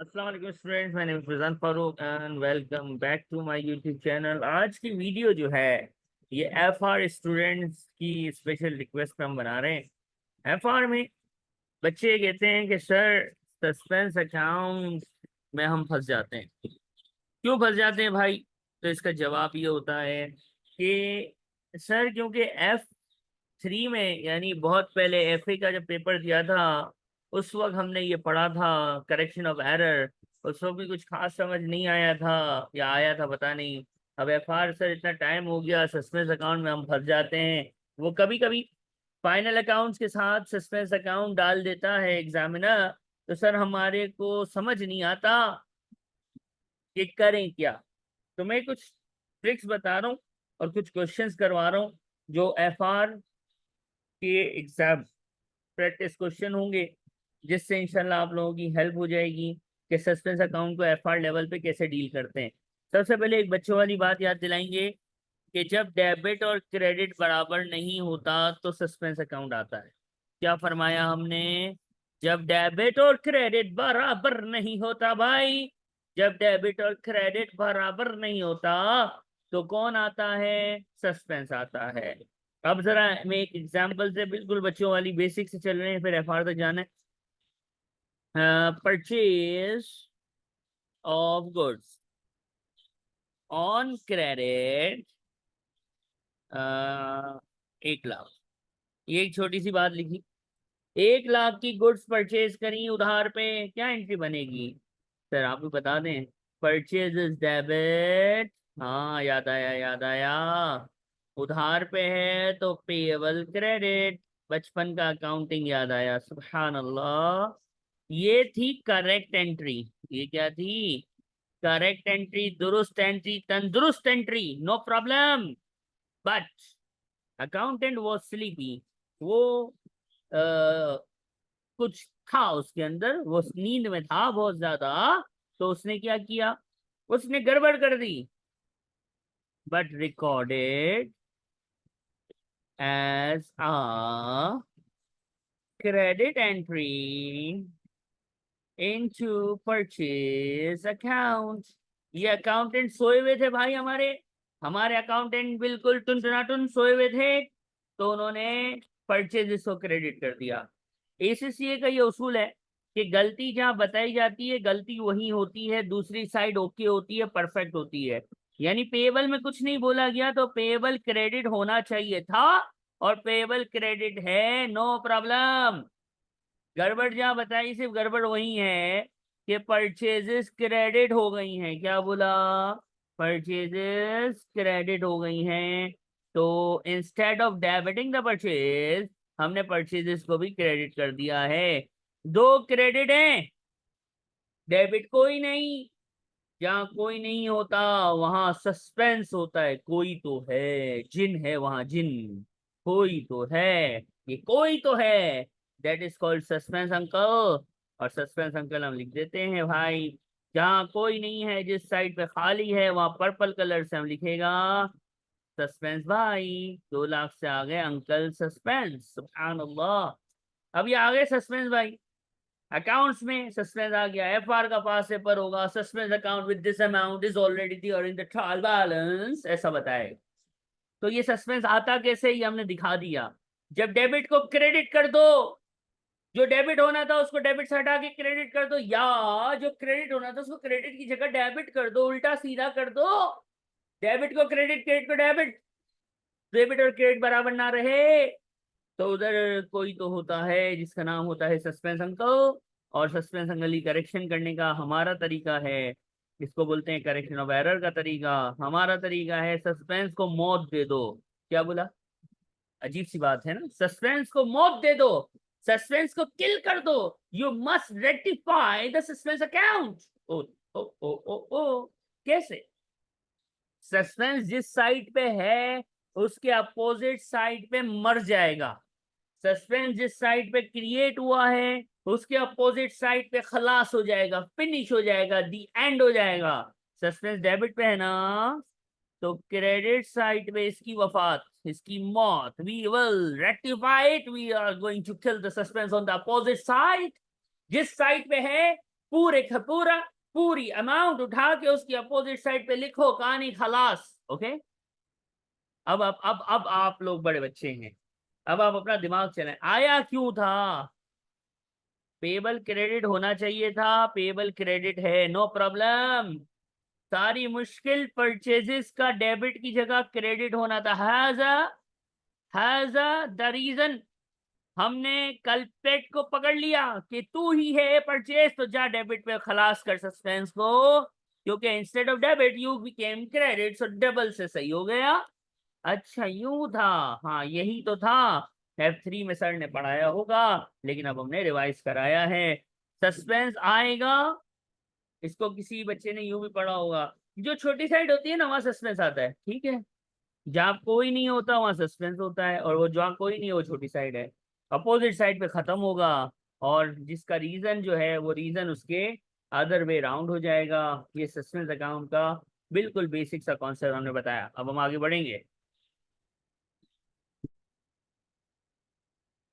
अस्सलाम वालेकुम students, my name is Faizan Farooq and welcome back to my YouTube channel. आज की वीडियो जो है ये एफआर स्टूडेंट्स की स्पेशल रिक्वेस्ट पे हम बना रहे हैं। एफआर में बच्चे कहते हैं कि सर सस्पेंस अकाउंट में हम फंस जाते हैं। क्यों फंस जाते हैं भाई? तो इसका जवाब ये होता है कि सर क्योंकि F3 में यानी बहुत पहले FA का जब पेपर दिया था उस वक्त हमने ये पढ़ा था करेक्शन ऑफ एरर। उस वक्त भी कुछ खास समझ नहीं आया था या आया था पता नहीं। अब FR सर इतना टाइम हो गया, सस्पेंस अकाउंट में हम फंस जाते हैं। वो कभी कभी फाइनल अकाउंट्स के साथ सस्पेंस अकाउंट डाल देता है एग्जामिनर। तो सर हमारे को समझ नहीं आता कि करें क्या। तो मैं कुछ ट्रिक्स बता रहा हूँ और कुछ क्वेश्चंस करवा रहा हूँ जो FR के एग्जाम प्रैक्टिस क्वेश्चन होंगे, जिससे इंशाल्लाह आप लोगों की हेल्प हो जाएगी कि सस्पेंस अकाउंट को FR लेवल पे कैसे डील करते हैं। सबसे पहले एक बच्चों वाली बात याद दिलाएंगे कि जब डेबिट और क्रेडिट बराबर नहीं होता तो सस्पेंस अकाउंट आता है। क्या फरमाया हमने? जब डेबिट और क्रेडिट बराबर नहीं होता भाई, जब डेबिट और क्रेडिट बराबर नहीं होता तो कौन आता है? सस्पेंस आता है। अब जरा मैं एक एग्जांपल से, बिल्कुल बच्चों वाली बेसिक से चल रहे हैं, फिर FR तक जाना है। Purchase of goods on credit 1 lakh. ये एक छोटी सी बात लिखी। 1 लाख की गुड्स परचेज करी उधार पे, क्या एंट्री बनेगी? सर आप भी बता दें। Purchase is debit. हाँ याद आया याद आया। उधार पे है तो पेएबल क्रेडिट। बचपन का अकाउंटिंग याद आया, सुभान अल्लाह। ये थी करेक्ट एंट्री। ये क्या थी? करेक्ट एंट्री, दुरुस्त एंट्री, तंदुरुस्त entry, no problem. But accountant was sleepy. वो कुछ था उसके अंदर, वो नींद में था बहुत ज्यादा। तो उसने क्या किया? उसने गड़बड़ कर दी। But recorded as a credit entry into purchase account. ये अकाउंटेंट सोए हुए थे भाई, हमारे हमारे अकाउंटेंट बिल्कुल टुनटुनाटुन सोए हुए थे। तो उन्होंने परचेज को क्रेडिट कर दिया। ACCA का ये उसूल है कि गलती जहां बताई जाती है गलती वही होती है, दूसरी साइड ओके होती है, परफेक्ट होती है। यानी पेएबल में कुछ नहीं बोला गया तो पेएबल क्रेडिट होना चाहिए था, और पेएबल क्रेडिट है, नो प्रॉब्लम। गड़बड़ जहां बताई सिर्फ गड़बड़ वही है कि परचेजेस क्रेडिट हो गई हैं। क्या बोला? परचेजेस क्रेडिट हो गई हैं। तो instead of debiting the purchase, हमने परचेजेस को भी क्रेडिट कर दिया है। दो क्रेडिट हैं, डेबिट कोई नहीं। जहाँ कोई नहीं होता वहां सस्पेंस होता है। कोई तो है, जिन है वहां, जिन। कोई तो है, ये कोई तो है। That is called suspense uncle. और सस्पेंस अंकल हम लिख देते हैं भाई। जहाँ कोई नहीं है, जिस साइड पे खाली है वहां पर्पल कलर से हम लिखेगा सस्पेंस भाई। 2 लाख से आ गए अंकल सस्पेंस, सुभान अल्लाह। अब ये आ गए सस्पेंस भाई। अकाउंट्स में सस्पेंस आ गया, FR का पास पेपर होगा, suspense account with this amount is already there in the trial balance, ऐसा बताए। तो ये सस्पेंस आता कैसे, ये हमने दिखा दिया। जब डेबिट को क्रेडिट कर दो, जो डेबिट होना था उसको डेबिट से हटा के क्रेडिट कर दो, या जो क्रेडिट होना था उसको क्रेडिट की जगह डेबिट कर दो, उल्टा सीधा कर दो। डेबिट को क्रेडिट, क्रेडिट को डेबिट। डेबिट और क्रेडिट बराबर ना रहे तो उधर कोई तो होता है जिसका नाम होता है सस्पेंस अंकल। और सस्पेंस अंकल की करेक्शन करने का हमारा तरीका है, इसको बोलते हैं करेक्शन ऑफ एरर का तरीका। हमारा तरीका है सस्पेंस को मौत दे दो। क्या बोला? अजीब सी बात है ना, सस्पेंस को मौत दे दो, सस्पेंस को किल कर दो। You must rectify the suspense account. ओ ओ ओ ओ ओ कैसे? सस्पेंस जिस साइड पे है उसके अपोजिट साइड पे मर जाएगा। सस्पेंस जिस साइड पे क्रिएट हुआ है उसके अपोजिट साइड पे खलास हो जाएगा, फिनिश हो जाएगा, दी एंड हो जाएगा। सस्पेंस डेबिट पे है ना, तो क्रेडिट साइड पे इसकी वफात, इसकी मौत। We will rectify it, we are going to kill the suspense on the opposite side. जिस साइड पे है पूरी अमाउंट उठा के उसकी अपोजिट साइड पे लिखो, कहानी खलास। ओके, अब आप लोग बड़े बच्चे हैं, अब आप अपना दिमाग चलाएं। आया क्यों था? पेबल क्रेडिट होना चाहिए था, पेबल क्रेडिट है, नो प्रॉब्लम। सारी मुश्किल परचेजेस का डेबिट की जगह क्रेडिट होना था। हैज द रीजन, हमने कल्प्रेट को पकड़ लिया कि तू ही है परचेज, तो जा डेबिट पे खलास कर सस्पेंस को, क्योंकि instead of debit you became credit, so double से सही हो गया। अच्छा यूं था, हाँ यही तो था। F3 में सर ने पढ़ाया होगा, लेकिन अब हमने रिवाइज कराया है। सस्पेंस आएगा, इसको किसी बच्चे ने यूं भी पढ़ा होगा, जो छोटी साइड होती है ना वहां सस्पेंस आता है, ठीक है। जहाँ कोई नहीं होता वहां सस्पेंस होता है, और वो जहाँ कोई नहीं है वो छोटी साइड है। अपोजिट साइड पे खत्म होगा, और जिसका रीजन जो है वो रीजन उसके अदर वे राउंड हो जाएगा। ये सस्पेंस अकाउंट का बिल्कुल बेसिक सा कॉन्सेप्ट हमने बताया। अब हम आगे बढ़ेंगे।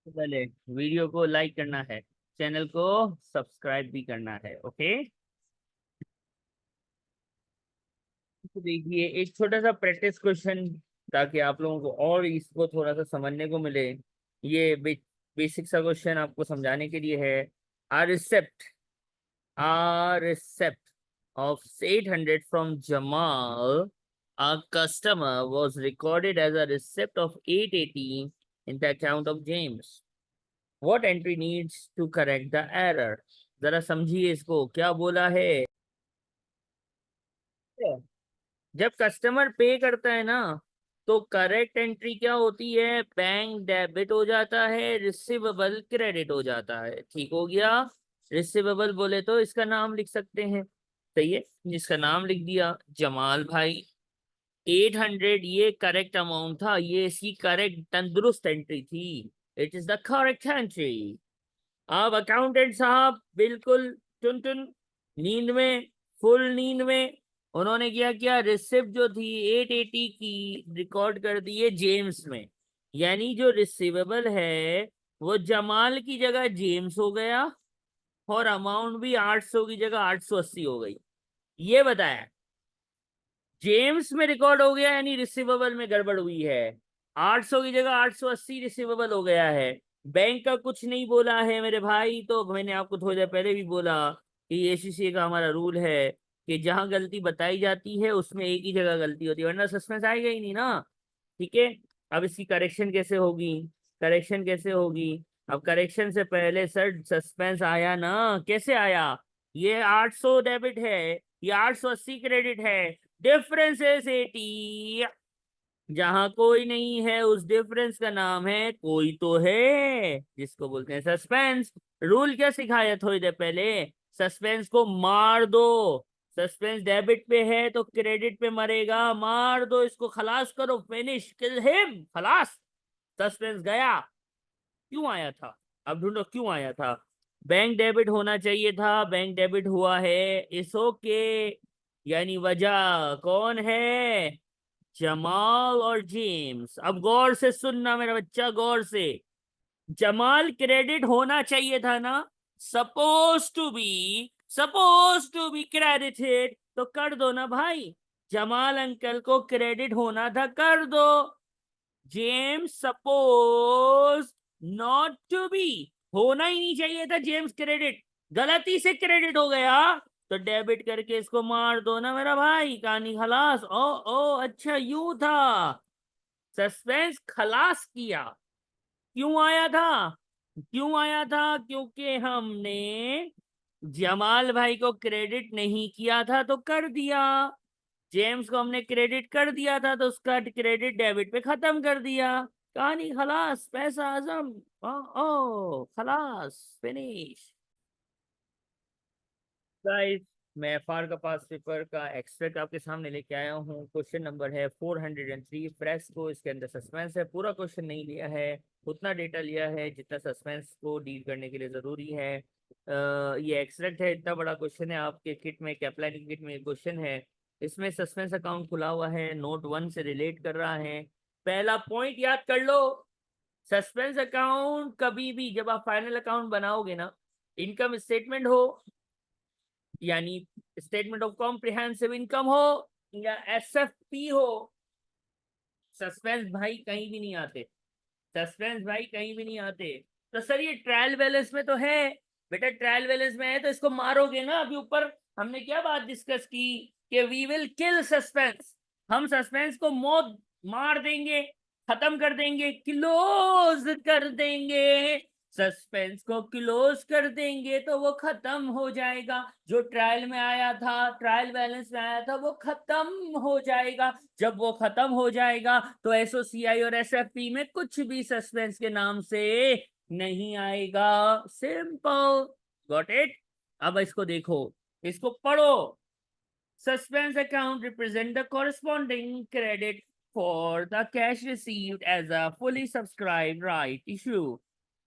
तो पहले वीडियो को लाइक करना है, चैनल को सब्सक्राइब भी करना है। ओके, तो देखिए एक छोटा सा प्रैक्टिस क्वेश्चन, ताकि आप लोगों को और इसको थोड़ा सा समझने को मिले। ये बेसिक सा क्वेश्चन आपको समझाने के लिए है। आ रिसेप्ट a receipt of 800 from Jamal, a customer, was recorded as a receipt of 880 in the account of James. What entry needs to correct the error? जरा समझिए इसको, क्या बोला है। जब कस्टमर पे करता है ना, तो करेक्ट एंट्री क्या होती है? बैंक डेबिट हो जाता है, रिसीवेबल क्रेडिट हो जाता है। ठीक हो गया। रिसीवेबल बोले तो इसका नाम लिख सकते हैं, सही है, जिसका नाम लिख दिया जमाल भाई। 800 ये करेक्ट अमाउंट था, ये इसकी करेक्ट तंदुरुस्त एंट्री थी। It is the correct entry. अब अकाउंटेंट साहब बिल्कुल टुन टुन नींद में, फुल नींद में, उन्होंने क्या किया, रिसिप्ट जो थी 880 की रिकॉर्ड कर दी है जेम्स में। यानी जो रिसीवेबल है वो जमाल की जगह जेम्स हो गया, और अमाउंट भी 800 की जगह 880 हो गई। ये बताया, जेम्स में रिकॉर्ड हो गया यानी रिसीवेबल में गड़बड़ हुई है। 800 की जगह 880 रिसीवेबल हो गया है। बैंक का कुछ नहीं बोला है मेरे भाई, तो मैंने आपको थोड़ी देर पहले भी बोला कि एसीसी का हमारा रूल है कि जहां गलती बताई जाती है उसमें एक ही जगह गलती होती है, वरना सस्पेंस आएगा ही नहीं ना। ठीक है, अब इसकी करेक्शन कैसे होगी? करेक्शन कैसे होगी? अब करेक्शन से पहले सर सस्पेंस आया ना, कैसे आया? ये 800 डेबिट है, ये 880 क्रेडिट है, डिफरेंस इज 80। जहां कोई नहीं है उस डिफरेंस का नाम है कोई तो है, जिसको बोलते हैं सस्पेंस। रूल क्या सिखाया थोड़ी देर पहले? सस्पेंस को मार दो। सस्पेंस डेबिट पे है तो क्रेडिट पे मरेगा, मार दो इसको, खलास करो, फिनिश, किल हिम, खलास। सस्पेंस गया। क्यों आया था? अब ढूंढो क्यों आया था। बैंक डेबिट होना चाहिए था, बैंक डेबिट हुआ है, इस ओके। यानी वजह कौन है? जमाल और जेम्स। अब गौर से सुनना मेरा बच्चा, गौर से। जमाल क्रेडिट होना चाहिए था ना, सपोज टू बी क्रेडिटेड, तो कर दो ना भाई। जमाल अंकल को क्रेडिट होना था, कर दो। जेम्स सपोज नॉट टू बी, होना ही नहीं चाहिए था जेम्स क्रेडिट, गलती से क्रेडिट हो गया, तो डेबिट करके इसको मार दो ना मेरा भाई, कहानी खलास। ओ ओ अच्छा यूं था। सस्पेंस खलास किया। क्यों आया था? क्यों आया था? क्योंकि हमने जमाल भाई को क्रेडिट नहीं किया था तो कर दिया। जेम्स को हमने क्रेडिट कर दिया था तो उसका क्रेडिट डेबिट पे खत्म कर दिया। कहानी खलास, पैसा आजम। ओ, ओ खलास, फिनिश। गाइस, मैं फार का पास पेपर का एक्सट्रैक्ट आपके सामने लेके आया हूँ। क्वेश्चन नंबर है 403, प्रेस को। इसके अंदर सस्पेंस है, पूरा क्वेश्चन नहीं लिया है, उतना डेटा लिया है जितना सस्पेंस को डील करने के लिए जरूरी है। ये एक्सट्रैक्ट है, इतना बड़ा क्वेश्चन है आपके किट में, कैप्लाइन की किट में क्वेश्चन है। इसमें सस्पेंस अकाउंट खुला हुआ है, नोट 1 से रिलेट कर रहा है। पहला पॉइंट याद कर लो, सस्पेंस अकाउंट कभी भी जब आप फाइनल अकाउंट बनाओगे ना, इनकम स्टेटमेंट हो यानी स्टेटमेंट ऑफ कॉम्प्रिहेंसिव इनकम हो या एसएफपी हो, सस्पेंस भाई कहीं भी नहीं आते, सस्पेंस भाई कहीं भी नहीं आते। तो सर ये ट्रायल बैलेंस में तो है, बेटा ट्रायल बैलेंस में है तो इसको मारोगे ना। अभी ऊपर हमने क्या बात डिस्कस की कि वी विल किल सस्पेंस, हम सस्पेंस को मौत मार देंगे, खत्म कर देंगे, क्लोज कर देंगे। सस्पेंस को क्लोज कर देंगे तो वो खत्म हो जाएगा, जो ट्रायल में आया था, ट्रायल बैलेंस में आया था, वो खत्म हो जाएगा। जब वो खत्म हो जाएगा तो एसओसीआई और एसएफपी में कुछ भी सस्पेंस के नाम से नहीं आएगा। Simple, got it. अब इसको देखो, इसको पढ़ो। Suspense account represent the corresponding credit for the cash received as a fully subscribed right issue.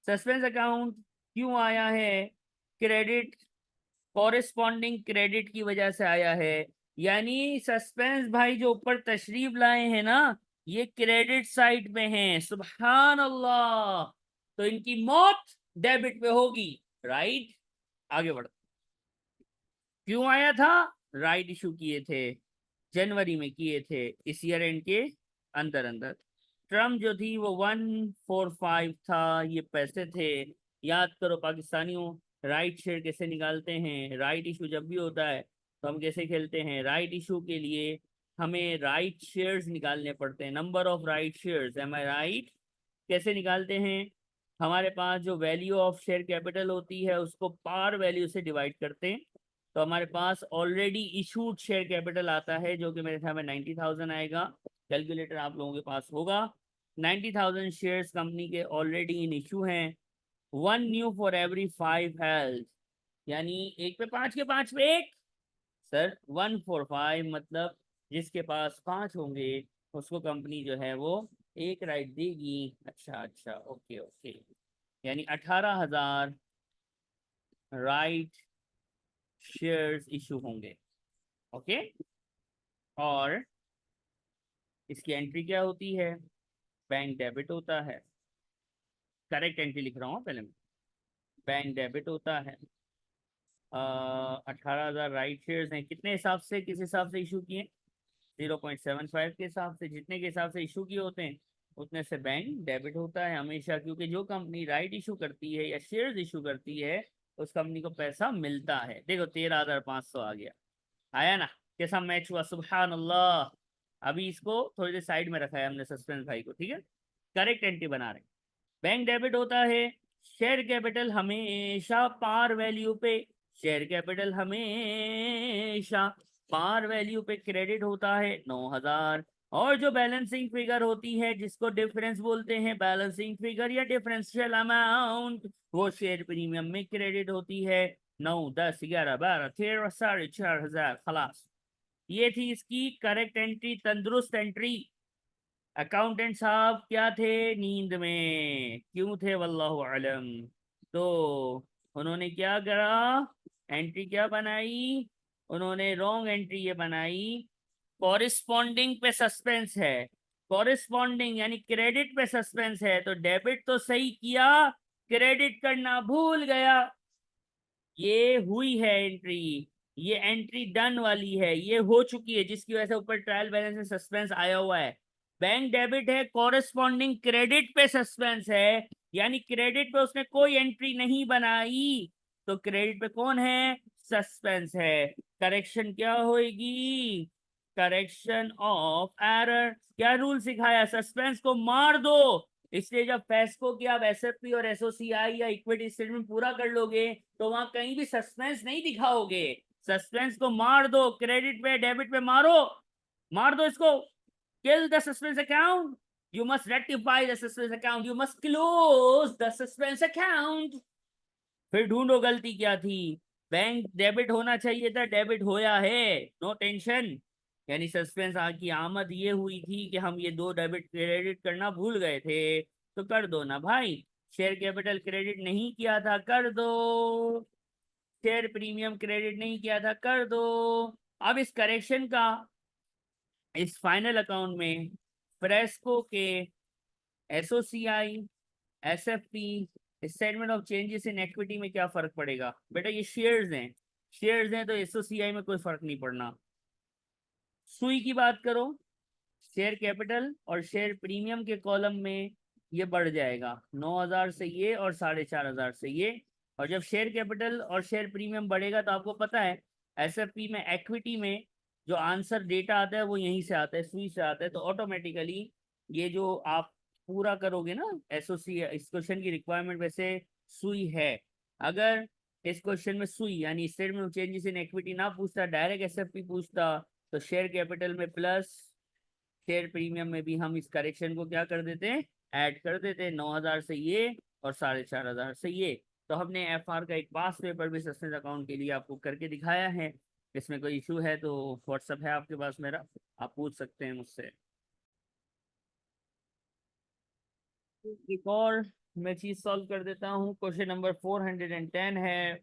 Suspense account क्यों आया है? क्रेडिट, कॉरेस्पॉन्डिंग क्रेडिट की वजह से आया है। यानी सस्पेंस भाई जो ऊपर तशरीफ लाए हैं ना, ये क्रेडिट साइड में हैं। सुभान अल्लाह। तो इनकी मौत डेबिट पे होगी, राइट। आगे बढ़ो। क्यों आया था? राइट इशू किए थे, जनवरी में किए थे, इस ईयर एंड के अंदर अंदर। टर्म जो थी वो 145 था, ये पैसे थे। याद करो पाकिस्तानियों, राइट शेयर कैसे निकालते हैं। राइट इशू जब भी होता है तो हम कैसे खेलते हैं, राइट इशू के लिए हमें राइट शेयर्स निकालने पड़ते हैं, number of right shares, am I right. कैसे निकालते हैं? हमारे पास जो वैल्यू ऑफ शेयर कैपिटल होती है उसको पार वैल्यू से डिवाइड करते हैं। तो हमारे पास ऑलरेडी इशूड शेयर कैपिटल आता है जो कि मेरे ख्याल में 90,000 आएगा। कैलकुलेटर आप लोगों के पास होगा। 90,000 शेयर्स कंपनी के ऑलरेडी इन इशू हैं। 1 न्यू फॉर एवरी 5 हेल्थ, यानी एक पे 5 के 5 पे एक। सर 1 for 5 मतलब जिसके पास 5 होंगे उसको कंपनी जो है वो एक राइट देगी। अच्छा अच्छा, ओके ओके। यानी 18,000 राइट शेयर्स इशू होंगे। ओके। और इसकी एंट्री क्या होती है? बैंक डेबिट होता है। करेक्ट एंट्री लिख रहा हूँ पहले मैं। बैंक डेबिट होता है। 18,000 राइट शेयर्स हैं, कितने हिसाब से, किस हिसाब से इशू किए? 0.75 के हिसाब से। जितने के हिसाब से इशू किए होते हैं उतने से बैंक डेबिट होता है हमेशा, क्योंकि जो कंपनी राइट इशू करती है या शेयर्स इशू करती है उस कंपनी को पैसा मिलता है। देखो 13,500 आ गया, आया ना? कैसा मैच हुआ, सुभान अल्लाह। अभी इसको थोड़ी देर साइड में रखा है हमने सस्पेंस भाई को, ठीक है। करेक्ट एंट्री बना रहे हैं। बैंक डेबिट होता है। शेयर कैपिटल हमेशा पार वैल्यू पे, शेयर कैपिटल हमेशा पार वैल्यू पे क्रेडिट होता है 9,000। और जो बैलेंसिंग फिगर होती है जिसको डिफरेंस बोलते हैं, बैलेंसिंग फिगर या डिफरेंशियल अमाउंट, वो शेयर प्रीमियम में क्रेडिट होती है। 9, 10, 11, 12, 13, 4,500 खलास। ये थी इसकी करेक्ट एंट्री, तंदुरुस्त एंट्री। अकाउंटेंट साहब क्या थे? नींद में। क्यों थे? वल्लाहु आलम। तो उन्होंने क्या करा? एंट्री क्या बनाई? उन्होंने रॉन्ग एंट्री ये बनाई। कॉरिस्पॉन्डिंग पे सस्पेंस है, कॉरिस्पॉन्डिंग यानी क्रेडिट पे सस्पेंस है, तो डेबिट तो सही किया, क्रेडिट करना भूल गया। ये हुई है एंट्री, ये एंट्री डन वाली है, ये हो चुकी है, जिसकी वजह से ऊपर ट्रायल बैलेंस में सस्पेंस आया हुआ है। बैंक डेबिट है, कॉरेस्पॉन्डिंग क्रेडिट पे सस्पेंस है, यानी क्रेडिट पे उसने कोई एंट्री नहीं बनाई, तो क्रेडिट पे कौन है? सस्पेंस है। करेक्शन क्या होगी? Correction of error. क्या रूल सिखाया? सस्पेंस को मार दो। इसलिए जब फेस्को की आप एसएफपी और एसओसीआई या इक्विटी स्टेटमेंट पूरा कर लोगे तो वहां कहीं भी सस्पेंस नहीं दिखाओगे। सस्पेंस को मार दो, क्रेडिट पे डेबिट पे मारो, मार दो इसको। किल the suspense account, you must rectify the suspense account, you must close the suspense account. फिर ढूंढो गलती क्या थी। बैंक डेबिट होना चाहिए था, डेबिट होया है, नो टेंशन। यानी सस्पेंस की आमद ये हुई थी कि हम ये दो डेबिट क्रेडिट करना भूल गए थे, तो कर दो ना भाई। शेयर कैपिटल क्रेडिट नहीं किया था, कर दो। शेयर प्रीमियम क्रेडिट नहीं किया था, कर दो। अब इस करेक्शन का इस फाइनल अकाउंट में फ्रेस्को के SOCI SFP statement of changes in equity में क्या फर्क पड़ेगा? बेटा ये शेयर्स हैं, शेयर्स हैं तो एसओसीआई में कोई फर्क नहीं पड़ना। सुई की बात करो, शेयर कैपिटल और शेयर प्रीमियम के कॉलम में ये बढ़ जाएगा 9,000 से ये और 4,500 से ये। और जब शेयर कैपिटल और शेयर प्रीमियम बढ़ेगा तो आपको पता है एसएफपी में इक्विटी में जो आंसर डेटा आता है वो यहीं से आता है, सुई से आता है। तो ऑटोमेटिकली ये जो आप पूरा करोगे ना एसओसी, इस क्वेश्चन की रिक्वायरमेंट वैसे सुई है। अगर इस क्वेश्चन में सुई यानी statement of changes in equity ना पूछता, डायरेक्ट एसएफपी पूछता, तो शेयर कैपिटल में प्लस, शेयर प्रीमियम में भी हम इस करेक्शन को क्या कर देते हैं, ऐड कर देते हैं। 9,000 से ये और 4,500 से ये। तो हमने एफआर का एक पास पेपर भी सस्पेंस अकाउंट के लिए आपको करके दिखाया है। इसमें कोई इशू है तो व्हाट्सअप है आपके पास मेरा, आप पूछ सकते हैं मुझसे। एक और मैं चीज सॉल्व कर देता हूँ, क्वेश्चन नंबर 410 है।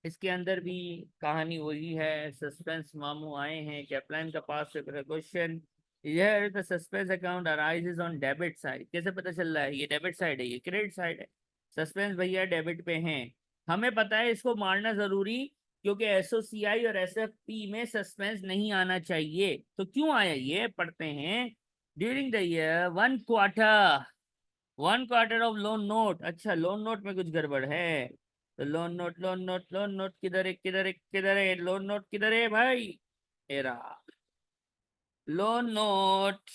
इसके अंदर भी कहानी वही है, सस्पेंस मामू आए हैं, कैप्लान का पास पेपर है question. Here the suspense account arises on debit side. कैसे पता चल रहा है ये डेबिट साइड है, ये क्रेडिट साइड है। सस्पेंस भैया डेबिट पे हैं, हमें पता है इसको मारना जरूरी, क्योंकि एसओसीआई और एसएफपी में सस्पेंस नहीं आना चाहिए। तो क्यों आया ये पढ़ते हैं। During the year one quarter of loan note. अच्छा, लोन नोट में कुछ गड़बड़ है। तो लोन नोट किधर है, किधर है, किधर है लोन नोट, किधर है भाई, एरा लोन नोट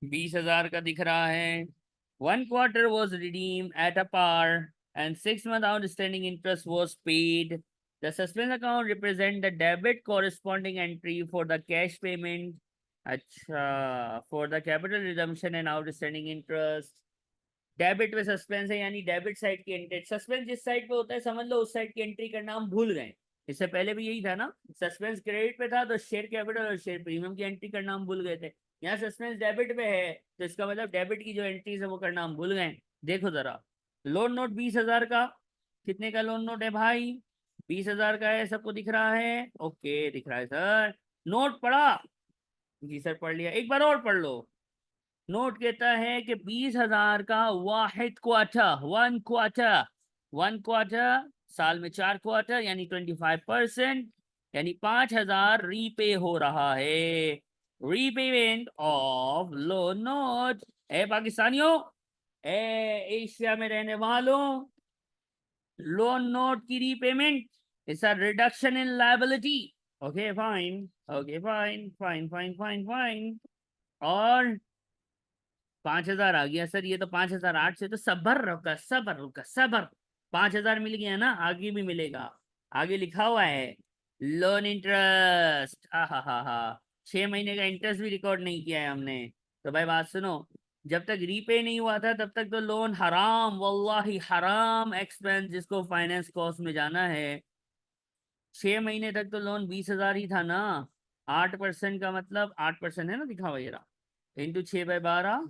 20,000 का दिख रहा है। One quarter was redeem at a par and 6 month outstanding interest was paid. The suspense account represent the debit corresponding entry for the cash payment. अच्छा, for the capital redemption and outstanding interest. Debit में suspense है यानी debit side की एंट्री, suspense जिस side पे होता है समझ लो उस साइड की एंट्री करना हम भूल गए। इससे पहले भी यही था ना, सस्पेंस क्रेडिट पे था तो शेयर कैपिटल और शेयर प्रीमियम की एंट्री करना हम भूल गए थे। यहाँ सस्पेंस डेबिट पे है तो इसका मतलब डेबिट की जो एंट्रीज है वो करना हम भूल गए। देखो जरा, लोन नोट 20,000 का, कितने का लोन नोट है भाई, 20,000 का है, सबको दिख रहा है, ओके दिख रहा है सर। नोट पढ़ा, जी सर पढ़ लिया, एक बार और पढ़ लो। नोट कहता है कि 20,000 का वाहिद क्वार्टर, वन क्वार्टर, साल में 4 क्वार्टर यानी 25%, यानी 5,000 रीपे हो रहा है। Repayment of loan note. ए पाकिस्तानियों, ए एशिया में रहने वालों, लोन नोट की repayment is a reduction in liability. Okay fine, okay fine fine fine fine fine. और 5,000 आ गया सर, ये तो 5,008 से, तो सबर रुका, सबर रुका, सबर। 5,000 मिल गया ना, आगे भी मिलेगा। आगे लिखा हुआ है लोन इंटरेस्ट, हा 6 महीने का इंटरेस्ट भी रिकॉर्ड नहीं किया है हमने। तो भाई बात सुनो, जब तक रीपे नहीं हुआ था तब तक तो लोन हराम, वल्लाही हराम एक्सपेंस जिसको फाइनेंस कॉस्ट में जाना है। 6 महीने तक तो लोन 20,000 ही था ना। 8% का मतलब 8% है ना, दिखा हुआ ये रहा, इंटू 6/12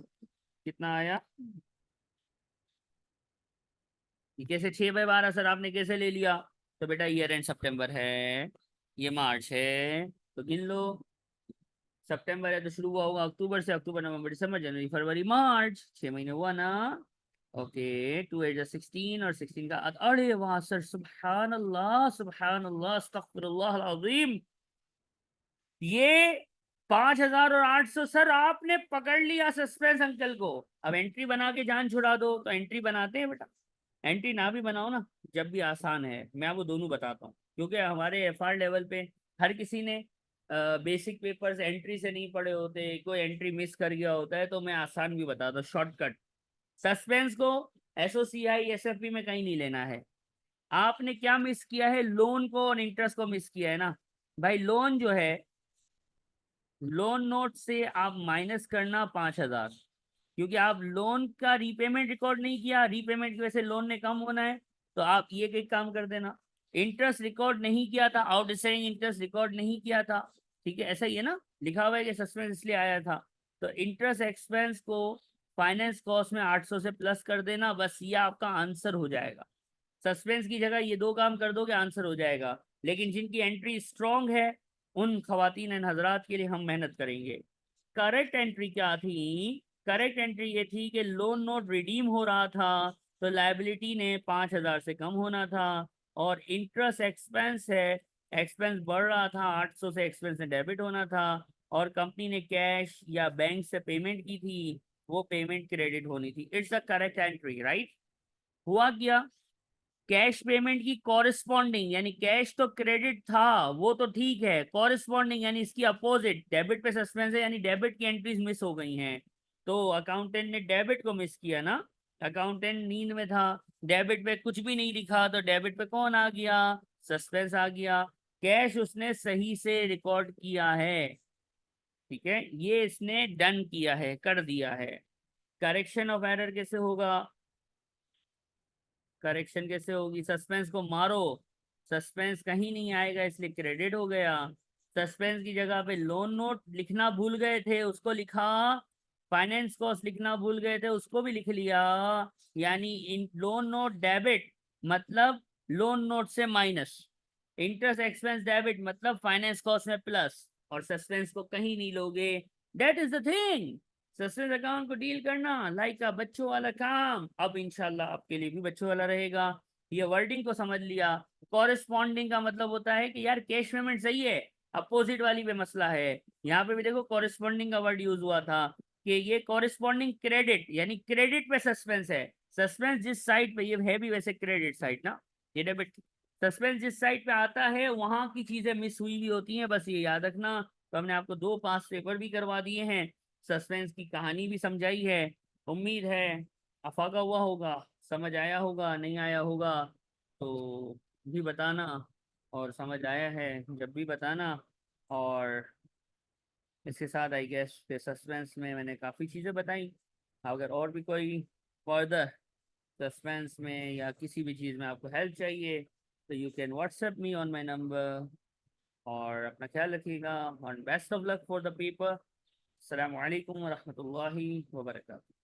कितना आया। ये कैसे 6/12 सर आपने कैसे ले लिया। तो बेटा ईयर एंड सितंबर है, ये मार्च है, तो गिन लो। सितंबर है तो शुरू हुआ होगा अक्टूबर से, अक्टूबर नवंबर दिसंबर जनवरी फरवरी मार्च, 6 महीने हुआ ना। ओके, 2 8 16 और 16 का अरे वाह सर, सुबहान अल्लाह, सुबहान अल्लाह, अस्तगफिरुल्लाह अल अज़ीम। ये 5,008 सर आपने पकड़ लिया सस्पेंस अंकल को। अब एंट्री बना के जान छुड़ा दो, तो एंट्री बनाते हैं बेटा, एंट्री ना भी बनाओ ना जब भी आसान है, मैं आपको दोनों बताता हूँ, क्योंकि हमारे एफआर लेवल पे हर किसी ने बेसिक पेपर्स एंट्री से नहीं पढ़े होते, कोई एंट्री मिस कर गया होता है, तो मैं आसान भी बताता हूँ शॉर्टकट। सस्पेंस को एसओसीआई एसएफपी में कहीं नहीं लेना है। आपने क्या मिस किया है, लोन को और इंटरेस्ट को मिस किया है ना। भाई लोन जो है, लोन नोट से आप माइनस करना 5,000, क्योंकि आप लोन का रीपेमेंट रिकॉर्ड नहीं किया, रीपेमेंट की वजह से लोन ने कम होना है। तो आप ये एक काम कर देना, इंटरेस्ट रिकॉर्ड नहीं किया था, आउटस्टैंडिंग इंटरेस्ट रिकॉर्ड नहीं किया था, ठीक है, ऐसा ही है ना, लिखा हुआ है कि सस्पेंस इसलिए आया था। तो इंटरेस्ट एक्सपेंस को फाइनेंस कॉस्ट में 800 से प्लस कर देना, बस ये आपका आंसर हो जाएगा। सस्पेंस की जगह ये दो काम कर दोगे आंसर हो जाएगा। लेकिन जिनकी एंट्री स्ट्रांग है उन खवातीन एंड हजरात के लिए हम मेहनत करेंगे। करेक्ट एंट्री क्या थी, करेक्ट एंट्री ये थी कि लोन नोट रिडीम हो रहा था तो लायबिलिटी ने 5,000 से कम होना था, और इंटरेस्ट एक्सपेंस है, एक्सपेंस बढ़ रहा था, 800 से एक्सपेंस में डेबिट होना था, और कंपनी ने कैश या बैंक से पेमेंट की थी, वो पेमेंट क्रेडिट होनी थी। It's a correct entry, right. हुआ क्या, कैश पेमेंट की कॉरेस्पॉन्डिंग, यानी कैश तो क्रेडिट था वो तो ठीक है, कॉरेस्पॉन्डिंग यानी इसकी अपोजिट, डेबिट पे सस्पेंस है, यानी डेबिट की एंट्रीज मिस हो गई हैं। तो अकाउंटेंट ने डेबिट को मिस किया ना, अकाउंटेंट नींद में था, डेबिट पे कुछ भी नहीं लिखा, तो डेबिट पे कौन आ गया, सस्पेंस आ गया। कैश उसने सही से रिकॉर्ड किया है, ठीक है, ये इसने डन किया है, कर दिया है। करेक्शन ऑफ एरर कैसे होगा, करेक्शन कैसे होगी, सस्पेंस को मारो, सस्पेंस कहीं नहीं आएगा इसलिए क्रेडिट हो गया। सस्पेंस की जगह पे लोन नोट लिखना भूल गए थे, उसको लिखा, फाइनेंस कॉस्ट लिखना भूल गए थे, उसको भी लिख लिया, यानी इन लोन नोट डेबिट मतलब लोन नोट से माइनस, इंटरेस्ट एक्सपेंस डेबिट मतलब फाइनेंस कॉस्ट में प्लस, और सस्पेंस को कहीं नहीं लोगे। That is the thing, suspense account को डील करना लाइक का बच्चों वाला काम, अब इंशाल्लाह आपके लिए भी बच्चों वाला रहेगा। ये वर्डिंग को समझ लिया। कॉरेस्पॉन्डिंग का मतलब होता है कि यार कैश पेमेंट सही है, अपोजिट वाली पे मसला है। यहाँ पे भी देखो कॉरेस्पॉन्डिंग का वर्ड यूज हुआ था कि ये कॉरेस्पॉन्डिंग क्रेडिट, यानी क्रेडिट पे सस्पेंस है, सस्पेंस जिस साइड पे, ये है भी वैसे क्रेडिट साइड ना, ये डेबिट, सस्पेंस जिस साइड पे आता है वहां की चीजें मिस हुई भी होती हैं, बस ये याद रखना। तो हमने आपको 2 पास पेपर भी करवा दिए हैं, सस्पेंस की कहानी भी समझाई है। उम्मीद है अफाका हुआ होगा, समझ आया होगा, नहीं आया होगा तो भी बताना, और समझ आया है जब भी बताना। और इसके साथ आई गेस के सस्पेंस में मैंने काफ़ी चीज़ें बताई, अगर और भी कोई फर्दर सस्पेंस में या किसी भी चीज़ में आपको हेल्प चाहिए तो you can WhatsApp me on my number. और अपना ख्याल रखिएगा, और best of luck for the paper. अस्सलाम वालेकुम वरहमतुल्लाहि वबरकातुहू।